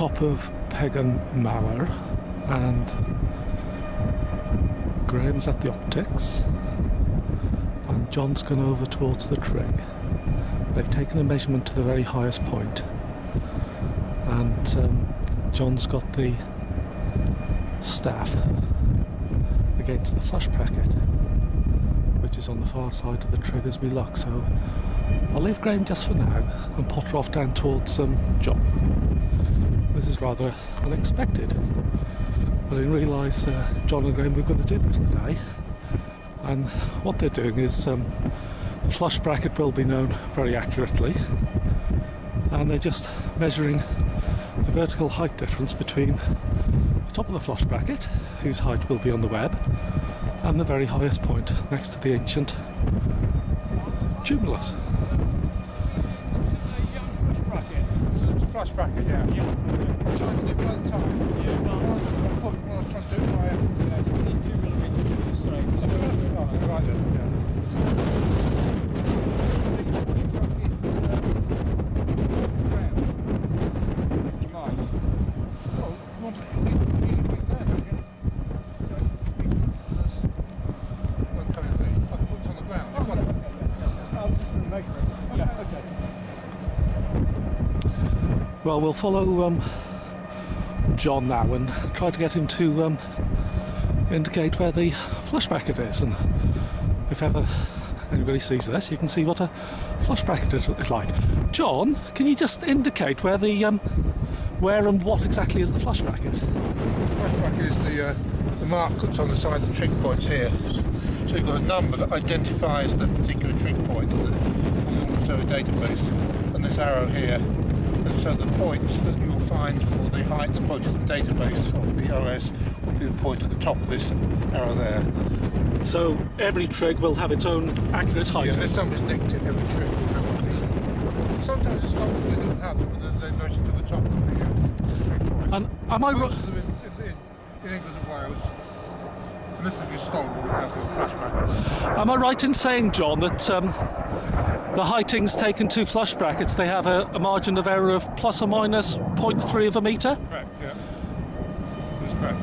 top of Pegwn Mawr and Graham's at the optics and John's gone over towards the trig. They've taken a measurement to the very highest point and John's got the staff against the flush bracket, which is on the far side of the trig as we look. So I'll leave Graham just for now and potter off down towards John. This is rather unexpected. I didn't realise John and Graham were going to do this today. And what they're doing is the flush bracket will be known very accurately, and they're just measuring the vertical height difference between the top of the flush bracket, whose height will be on the web, and the very highest point next to the ancient tumulus. So it's a flush bracket, yeah. I'm trying to do it both times. Yeah, no, I thought when I was trying to do it by 22 millimetres, sorry. Right then, yeah. You might. Well, you want to put it there, don't you? I can put it on the ground. I've got it. I'll just measure it. Yeah, okay. Well, we'll follow John now and try to get him to indicate where the flush bracket is, and if ever anybody sees this, you can see what a flush bracket is like. John, can you just indicate where the where and what exactly is the flush bracket? The flush bracket is the mark that's on the side of the trig points here. So you've got a number that identifies the particular trig point from the Survey database, and this arrow here. And so the point that you'll find for the height quoted in the database of the OS will be the point at the top of this arrow there. So every trig will have its own accurate height? Yeah, there's something's nicked to every trig. Sometimes in Scotland they don't have them, and then they measure to the top of the trig point. And am I Most of them in England and Wales, unless they've been stolen, we have the flash brackets. Am I right in saying, John, that the heightings taken to flush brackets, they have a margin of error of plus or minus 0.3 of a metre? Correct, yeah. That's correct.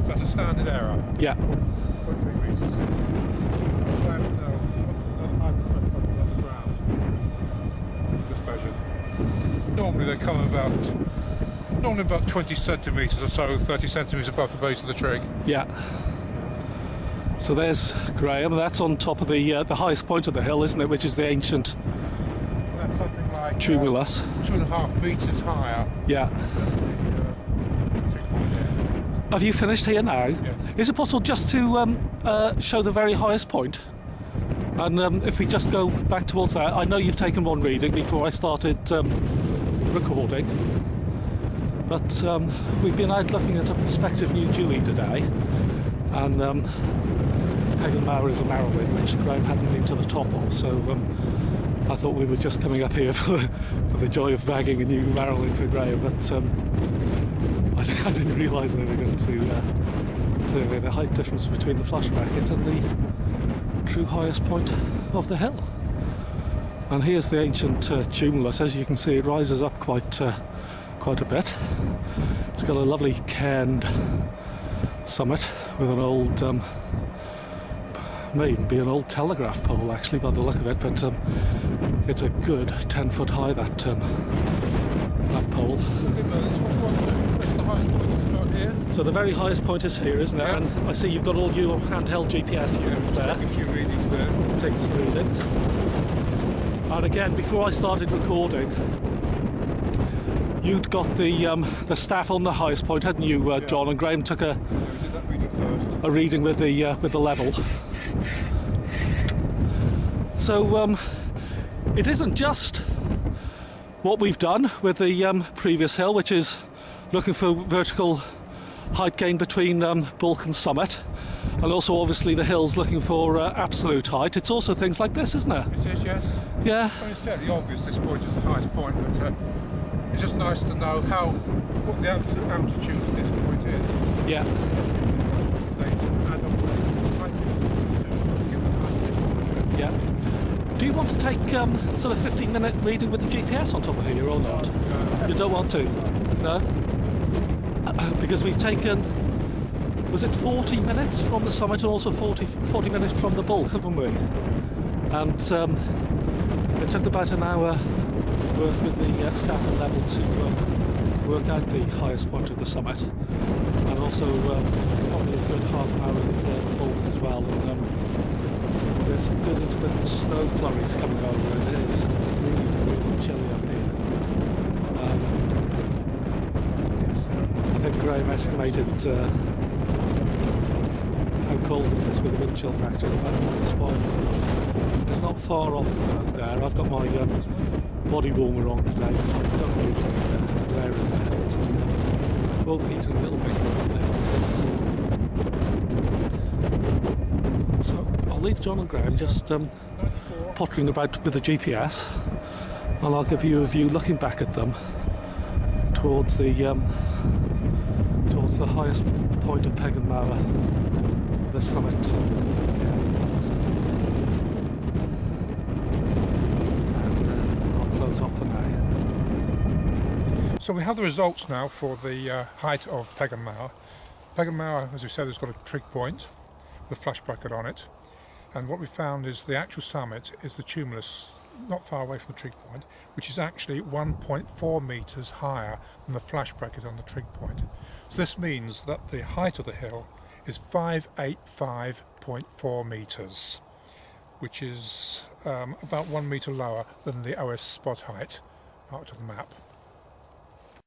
That's a standard error. Yeah. 0.3 metres. Just measured. Normally they come about 20 centimetres or so, 30 centimetres above the base of the trig. Yeah. So there's Graham, that's on top of the highest point of the hill, isn't it, which is the ancient That's something like tumulus. 2.5 metres higher. Yeah. Than the trig point here. Have you finished here now? Yes. Is it possible just to show the very highest point? And if we just go back towards that, I know you've taken one reading before I started recording, but we've been out looking at a prospective new Dewey today, and Pegwn Mawr is a Marilyn, which Graham hadn't been to the top of, so I thought we were just coming up here for the joy of bagging a new Marilyn for Graham, but I didn't realise they were going to survey the height difference between the flush bracket and the true highest point of the hill. And here's the ancient tumulus. As you can see, it rises up quite a bit. It's got a lovely cairned summit with an old may even be an old telegraph pole actually by the look of it, but it's a good 10 foot high, that pole. So the very highest point is here, isn't it? Yeah. And I see you've got all your handheld GPS units there. Take a few readings there. Take some readings. And again, before I started recording, you'd got the staff on the highest point, hadn't you, John? And Graham took Yeah, we did that reading first. a reading with the level. So it isn't just what we've done with the previous hill, which is looking for vertical height gain between bulk and summit, and also obviously the hills looking for absolute height. It's also things like this, isn't it? It is, yes. Yeah. Well, it's fairly obvious this point is the highest point, but it's just nice to know what the absolute amplitude of this point is. Yeah. Yeah. Do you want to take sort of 15-minute reading with the GPS on top of here or not? You don't want to? No? Because we've taken, was it 40 minutes from the summit and also 40 minutes from the bulk, haven't we? And it took about an hour work with the staff at level to work out the highest point of the summit, and also probably a good half an hour in the bulk as well. And there's some good intermittent snow flurries coming over, and it is really, really chilly up here. I think Graham estimated how cold it is with the wind chill factor at about -5. It's not far off there. I've got my body warmer on today, which I don't usually wear in there. So, both heating a little bit up there. So I'll leave John and Graham just pottering about with the GPS, and I'll give you a view looking back at them towards the highest point of Pegwn Mawr, the summit past. Off for now. So we have the results now for the height of Pegwn Mawr. Pegwn Mawr, as we said, has got a trig point with a flash bracket on it, and what we found is the actual summit is the tumulus not far away from the trig point, which is actually 1.4 metres higher than the flash bracket on the trig point. So this means that the height of the hill is 585.4 metres, which is about 1 metre lower than the OS spot height marked on the map.